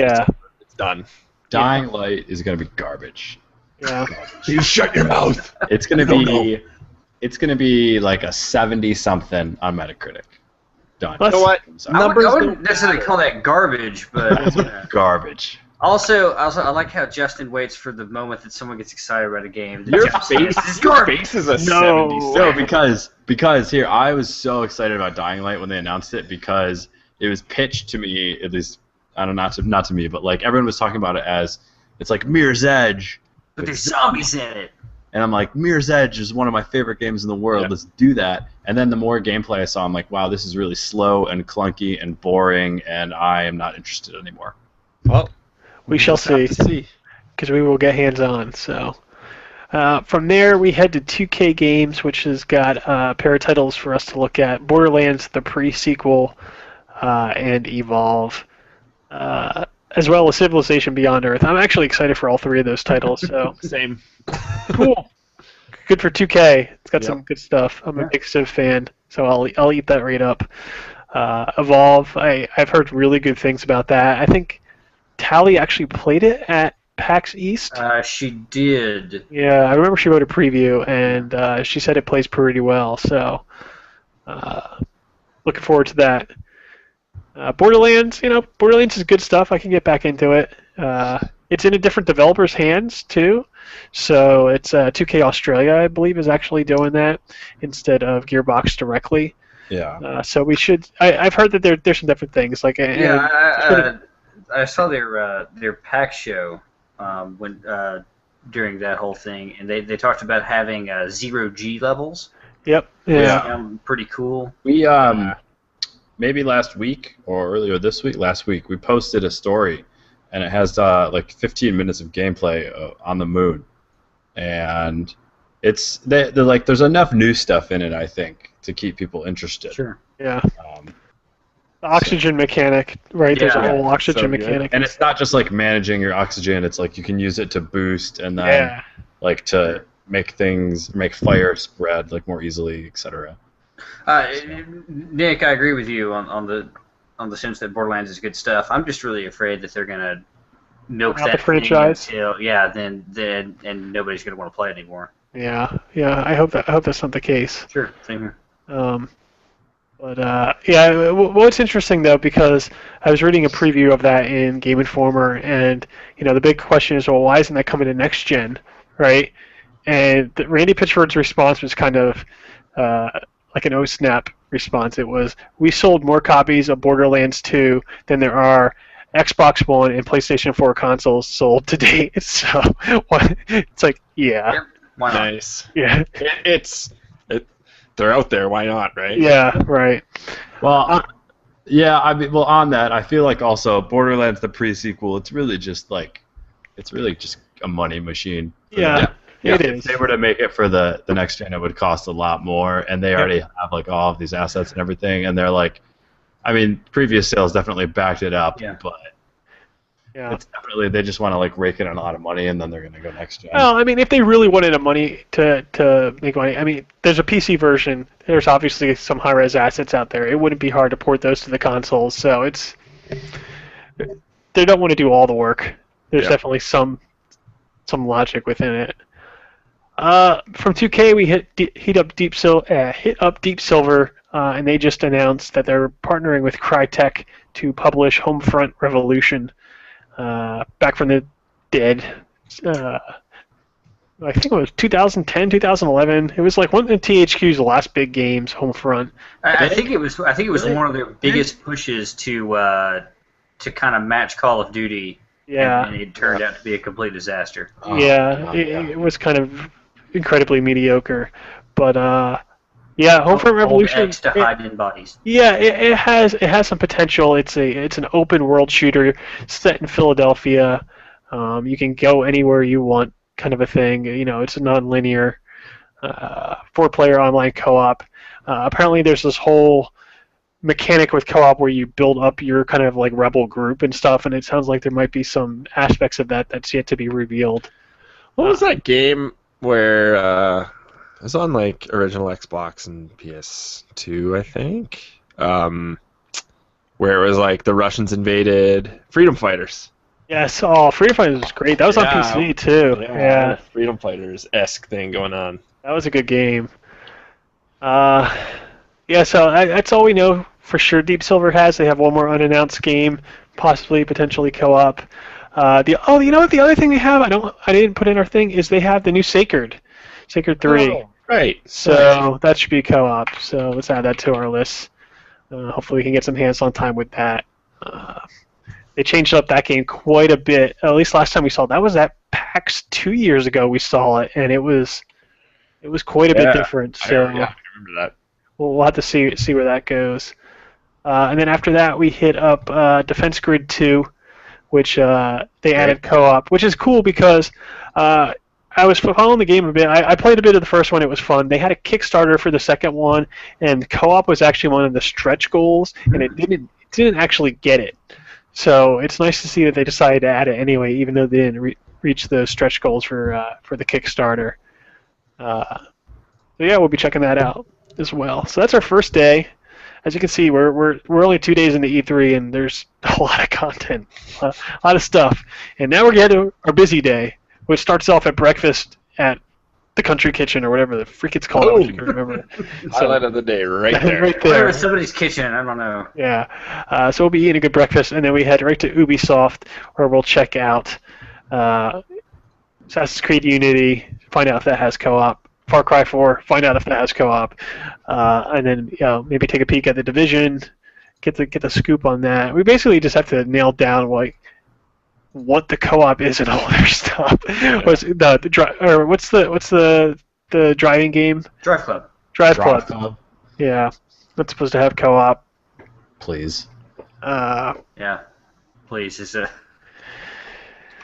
done. Dying Light is going to be garbage. Yeah. You shut your mouth. It's going to No, be it's going to be like a 70 something on Metacritic. Done. You know what? I'm sorry. I Numbers wouldn't don't necessarily call that garbage, but Garbage. also I like how Justin waits for the moment that someone gets excited about a game. Your Justin, face, this is your garbage. face is a No. 70. No, because here I was so excited about Dying Light when they announced it, because it was pitched to me, at least I don't know, not to me, but like everyone was talking about it as it's like Mirror's Edge, But there's zombies in it. and I'm like, Mirror's Edge is one of my favorite games in the world. Yeah. Let's do that. And then the more gameplay I saw, I'm like, wow, this is really slow and clunky and boring, and I am not interested anymore. Well, We shall just have see. to see. Because we will get hands-on. So from there, we head to 2K Games, which has got a pair of titles for us to look at: Borderlands, the pre-sequel, and Evolve. as well as Civilization Beyond Earth. I'm actually excited for all three of those titles. So Same. cool. Good for 2K. It's got Yep. some good stuff. I'm a big Civ fan, so I'll eat that right up. Evolve. I've heard really good things about that. I think Tally actually played it at PAX East. She did. Yeah, I remember she wrote a preview, and she said it plays pretty well. So, looking forward to that. Borderlands, Borderlands is good stuff. I can get back into it. It's in a different developer's hands too, so it's 2K Australia, I believe, is actually doing that instead of Gearbox directly. Yeah. So we should. I've heard that there's some different things like. I saw their PAX show when during that whole thing, and they talked about having 0G levels. Yep. Yeah. Pretty cool. We maybe last week or earlier this week, last week, we posted a story, and it has like 15 minutes of gameplay on the moon, and it's they're like there's enough new stuff in it, I think, to keep people interested. Sure. Yeah. The oxygen mechanic, right? There's a whole oxygen mechanic. And it's not just like managing your oxygen, it's like you can use it to boost and then like to make fire spread like more easily, etc. Nick, I agree with you on the sense that Borderlands is good stuff. I'm just really afraid that they're gonna milk Out that the franchise. then nobody's gonna want to play it anymore. Yeah. I hope that's not the case. Sure, same here. What's interesting though, because I was reading a preview of that in Game Informer, and the big question is, well, why isn't that coming to next gen, right? And Randy Pitchford's response was kind of like an oh-snap response. It was, we sold more copies of Borderlands 2 than there are Xbox One and PlayStation 4 consoles sold to date. So it's like, yeah. Why not? Nice. Yeah. They're out there. Why not, right? Yeah, right. Well, on that, I feel like also Borderlands the pre-sequel, it's really just a money machine. Yeah. It If is. they were to make it for the next gen, it would cost a lot more, and they already have like all of these assets and everything, and they're like, I mean, previous sales definitely backed it up, but it's definitely they just want to like rake in a lot of money, and then they're gonna go next gen. Well, I mean, if they really wanted the money to make money, I mean, there's a PC version. There's obviously some high-res assets out there. It wouldn't be hard to port those to the consoles. So they don't want to do all the work. There's definitely some logic within it. From 2K, we hit up Deep Silver, and they just announced that they're partnering with Crytek to publish Homefront Revolution, Back from the Dead. I think it was 2010, 2011. It was like one of THQ's last big games, Homefront. I think it was one of their biggest pushes to kind of match Call of Duty. Yeah. And it turned out to be a complete disaster. It was kind of incredibly mediocre, but Homefront Revolution. X to hide in bodies. Yeah, it has some potential. It's an open world shooter set in Philadelphia. You can go anywhere you want, kind of a thing. It's a non-linear 4-player online co-op. Apparently, there's this whole mechanic with co-op where you build up your kind of like rebel group and stuff, and it sounds like there might be some aspects of that that's yet to be revealed. What was that game where it was on like original Xbox and PS2, I think, where it was like the Russians invaded Freedom Fighters. Yes, Freedom Fighters was great. That was on PC too. Yeah. Freedom Fighters-esque thing going on. That was a good game. So that's all we know for sure. Deep Silver has. They have one more unannounced game, potentially co-op. The other thing they have, I didn't put in our thing, is they have the new Sacred 3. Oh, right. So that should be co-op. So let's add that to our list. Hopefully we can get some hands-on time with that. They changed up that game quite a bit. At least last time we saw it. That was at PAX 2 years ago. We saw it, and it was quite a bit different. So I remember that. We'll have to see where that goes. And then after that, we hit up Defense Grid 2, which they added co-op, which is cool because I was following the game a bit. I played a bit of the first one. It was fun. They had a Kickstarter for the second one, and co-op was actually one of the stretch goals, and it didn't actually get it. So it's nice to see that they decided to add it anyway, even though they didn't reach the stretch goals for the Kickstarter. So yeah, we'll be checking that out as well. So that's our first day. As you can see, we're only 2 days into E3, and there's a lot of content, a lot of stuff. And now we're getting to our busy day, which starts off at breakfast at the Country Kitchen or whatever the freak it's called. I can't remember. Highlight of the day, right there. Right there. Or somebody's kitchen. I don't know. Yeah. So we'll be eating a good breakfast, and then we head right to Ubisoft, where we'll check out Assassin's Creed Unity, find out if that has co-op. Far Cry 4, find out if that has co-op, and then maybe take a peek at the Division, get the scoop on that. We basically just have to nail down what the co-op is and all their stuff. Yeah. What's the driving game? Drive Club. Drive Club. Yeah, that's supposed to have co-op. Please. Yeah, please is a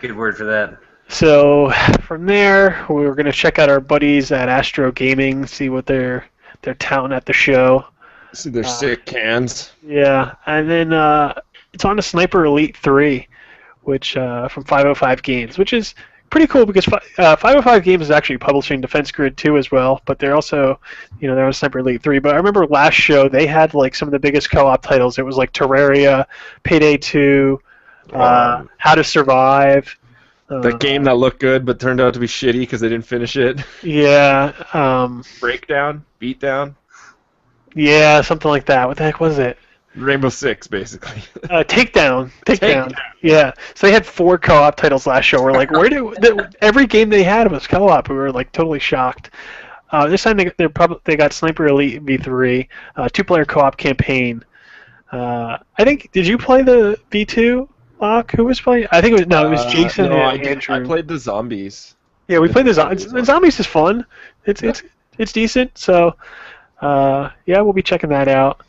good word for that. So from there, we're going to check out our buddies at Astro Gaming, see what they're touting at the show. See their sick cans. Yeah, and then it's on to Sniper Elite 3, which from 505 Games, which is pretty cool because 505 Games is actually publishing Defense Grid 2 as well, but they're also, they're on Sniper Elite 3. But I remember last show they had some of the biggest co-op titles. It was like Terraria, Payday 2, How to Survive. That game that looked good but turned out to be shitty because they didn't finish it. Yeah. Breakdown? Beatdown? Yeah, something like that. What the heck was it? Rainbow Six, basically. Takedown. Yeah. So they had 4 co-op titles last show. We're like, every game they had was co-op. We were totally shocked. This time they got Sniper Elite V3, 2-player co-op campaign. I think, did you play the V2? Locke, who was playing? I think it was Jason and Andrew. I played the zombies. Yeah, we played the zombies. The zombies is fun. It's decent. So, we'll be checking that out.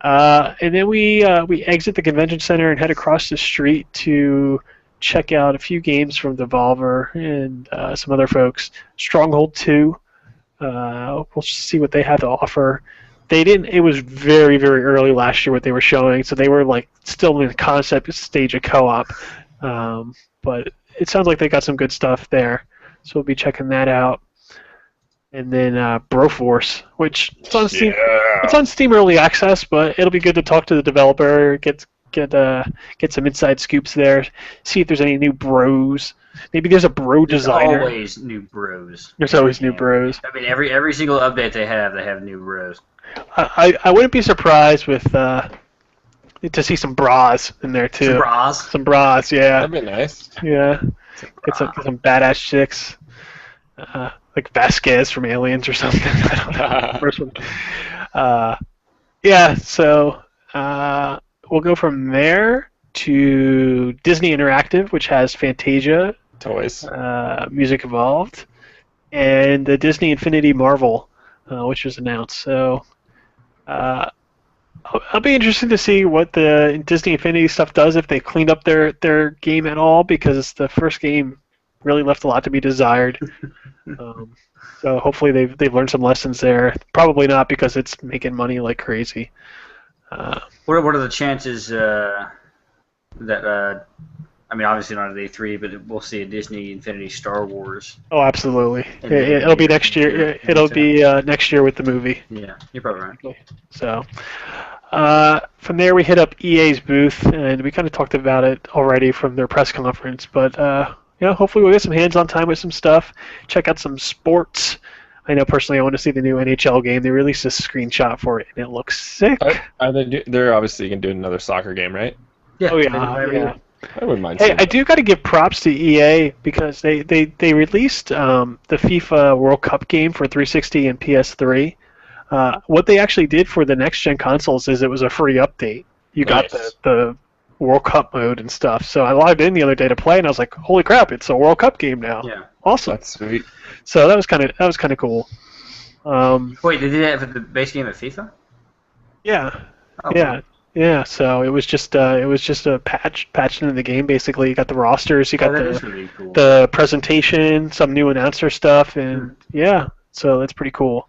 And then we exit the convention center and head across the street to check out a few games from Devolver and some other folks. Stronghold 2. We'll see what they have to offer. It was very, very early last year what they were showing, so they were still in the concept stage of co-op. But it sounds like they got some good stuff there, so we'll be checking that out. And then Broforce, which it's on Steam. Yeah. It's on Steam Early Access, but it'll be good to talk to the developer, get some inside scoops there, see if there's any new bros. Maybe there's a bro designer. There's always new bros. There's always new bros. I mean, every single update they have new bros. I wouldn't be surprised with to see some bras in there too. Some bras? Some bras, yeah. That'd be nice. Yeah. Get some badass chicks. Like Vasquez from Aliens or something. I don't know. First one. So we'll go from there to Disney Interactive, which has Fantasia. Toys. Music Evolved. And the Disney Infinity Marvel, which was announced. So I'll be interested to see what the Disney Infinity stuff does, if they cleaned up their game at all, because the first game really left a lot to be desired. So hopefully they've learned some lessons there. Probably not, because it's making money like crazy. What are the chances that I mean, obviously not at E3, but we'll see a Disney Infinity Star Wars? Oh, absolutely. It'll be next year. It'll be next year with the movie. Yeah, you're probably right. So from there we hit up EA's booth, and we kind of talked about it already from their press conference, but hopefully we'll get some hands-on time with some stuff. Check out some sports. I know personally I want to see the new NHL game. They released a screenshot for it, and it looks sick. They're obviously going to do another soccer game, right? Yeah. Oh, yeah. I wouldn't mind. Hey, I do got to give props to EA, because they released the FIFA World Cup game for 360 and PS3. What they actually did for the next-gen consoles is it was a free update. You got the World Cup mode and stuff. So I logged in the other day to play, and I was like, "Holy crap! It's a World Cup game now!" Yeah, awesome. That's sweet. So that was kind of cool. Wait, they did that for the base game of FIFA? Yeah. Oh, Yeah. cool. Yeah, so it was just a patched into the game basically. You got the rosters, you got really cool. the presentation, some new announcer stuff, and yeah, so that's pretty cool.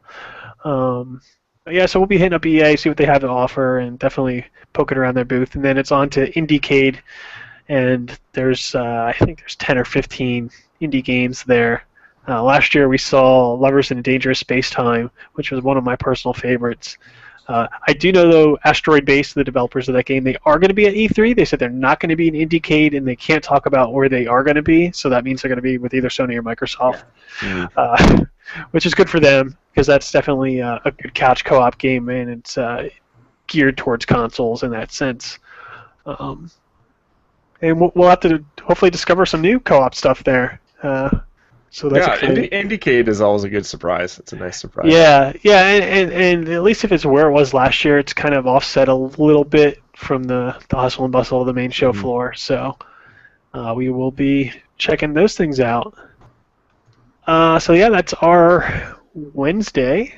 Yeah, so we'll be hitting up EA, see what they have to offer, and definitely poking around their booth. And then it's on to Indiecade, and there's I think there's 10 or 15 indie games there. Last year we saw Lovers in Dangerous Space Time, which was one of my personal favorites. I do know, though, Asteroid Base, the developers of that game, they are going to be at E3. They said they're not going to be in Indiecade, and they can't talk about where they are going to be, so that means they're going to be with either Sony or Microsoft, which is good for them, because that's definitely a good couch co-op game, and it's geared towards consoles in that sense. And we'll have to hopefully discover some new co-op stuff there. So that's exciting. Indiecade is always a good surprise. It's a nice surprise. Yeah, and at least if it's where it was last year, it's kind of offset a little bit from the hustle and bustle of the main show floor. So we will be checking those things out. So yeah, that's our Wednesday,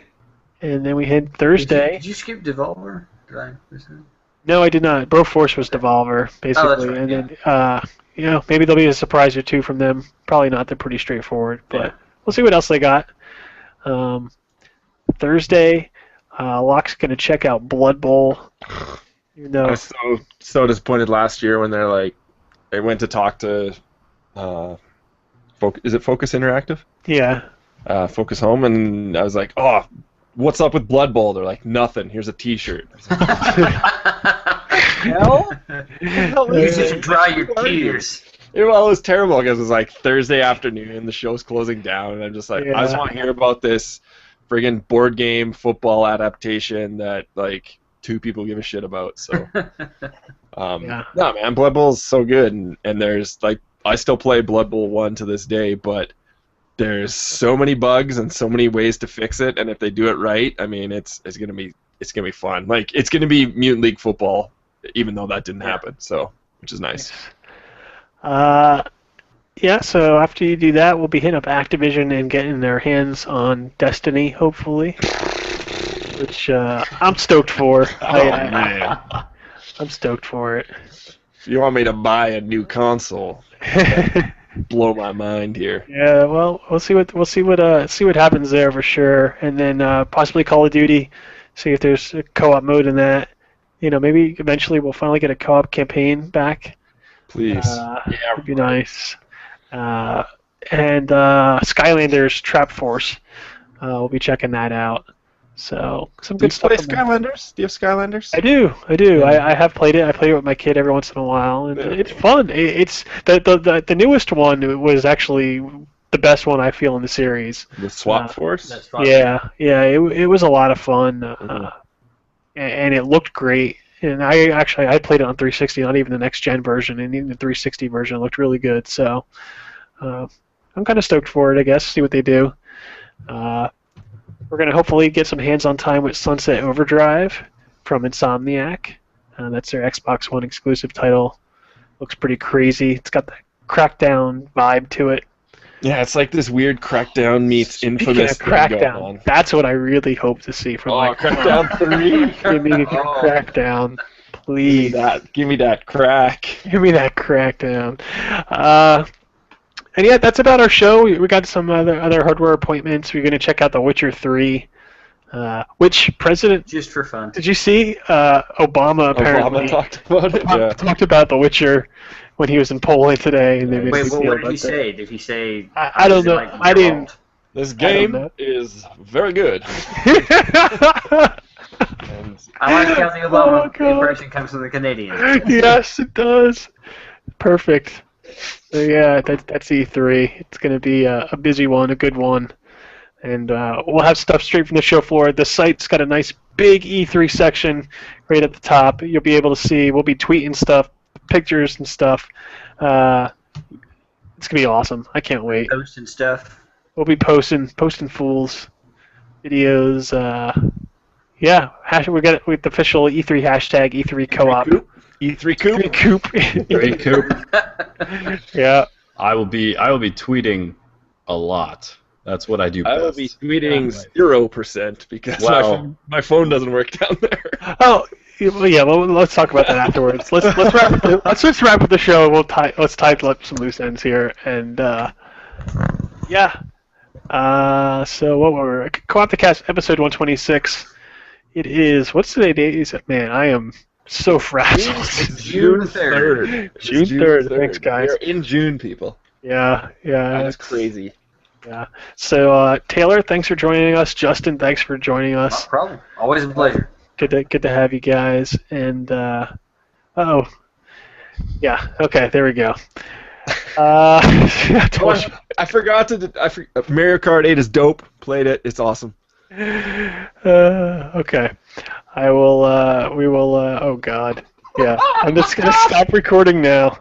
and then we hit Thursday. Did you skip Devolver? Did I miss it? No, I did not. Broforce was Devolver, basically, that's right, and then maybe there'll be a surprise or two from them. Probably not. They're pretty straightforward, but we'll see what else they got. Thursday, Locke's going to check out Blood Bowl. Even though I was so disappointed last year when they went to talk to, is it Focus Interactive? Yeah. Focus Home, and I was like, oh, what's up with Blood Bowl? They're like, nothing. Here's a T-shirt. Hell? You just dry your tears. It was terrible because it was like Thursday afternoon, the show's closing down, and I'm just like, I just want to hear about this friggin' board game football adaptation that like 2 people give a shit about. So, no, man, Blood Bowl's so good, and there's like, I still play Blood Bowl 1 to this day, but there's so many bugs and so many ways to fix it, and if they do it right, I mean, it's gonna be fun. Like, it's gonna be Mutant League football, even though that didn't happen. So, which is nice. So after you do that, we'll be hitting up Activision and getting their hands on Destiny, hopefully, which I'm stoked for. Man. I'm stoked for it. If you want me to buy a new console, blow my mind here. Yeah, well, we'll see what happens there for sure, and then possibly Call of Duty. See if there's a co-op mode in that. Maybe eventually we'll finally get a co-op campaign back. Please. Would be nice. And Skylanders Trap Force. We'll be checking that out. So some good stuff. Do you play Skylanders? Do you have Skylanders? I do. I have played it. I play it with my kid every once in a while, and it's fun. It's the newest one was actually the best one I feel in the series. The Swap Force? That's fun. Yeah. It was a lot of fun, and it looked great. And I played it on 360, not even the next gen version, and even the 360 version looked really good. So I'm kind of stoked for it, I guess. See what they do. We're going to hopefully get some hands-on time with Sunset Overdrive from Insomniac. That's their Xbox One exclusive title. Looks pretty crazy. It's got the Crackdown vibe to it. Yeah, it's like this weird Crackdown meets Infamous thing going on. That's what I really hope to see from Crackdown 3. Give me a Crackdown, please. Give me that crack. Give me that Crackdown. And yeah, that's about our show. We got some other hardware appointments. We're going to check out The Witcher 3. Which president? Just for fun. Did you see Obama apparently talked about it? Yeah. Talked about The Witcher when he was in Poland today. And Wait, what did he say? Did he say? I don't know. Like, I didn't. This game is very good. I like how the Obama impression comes from the Canadians. Yes, it does. Perfect. So yeah, that's E3. It's going to be a busy one, a good one. And we'll have stuff straight from the show floor. The site's got a nice big E3 section right at the top. You'll be able to see. We'll be tweeting stuff, pictures and stuff. It's going to be awesome. I can't wait. Posting stuff. We'll be posting fools, videos. We got with the official E3 hashtag E3 Co-op. E3 Coop. E3 Coop. Yeah. I will be tweeting a lot. That's what I do best. I will be tweeting 0% because my phone doesn't work down there. Oh, yeah. Well, let's talk about that afterwards. Let's just wrap up the show. Let's tie up some loose ends here, and yeah. So what were we? Co-Opticast episode 126. It is. What's today date? Is it? Man, I am so fragile. It's June 3rd. June 3rd. Thanks, guys. We're in June, people. Yeah. That's crazy. Yeah. So, Taylor, thanks for joining us. Justin, thanks for joining us. No problem. Always a pleasure. Good to have you guys. And yeah. Okay, there we go. I forgot to. Mario Kart 8 is dope. Played it. It's awesome. Okay. I will. We will. Oh God. Yeah. I'm just gonna stop recording now.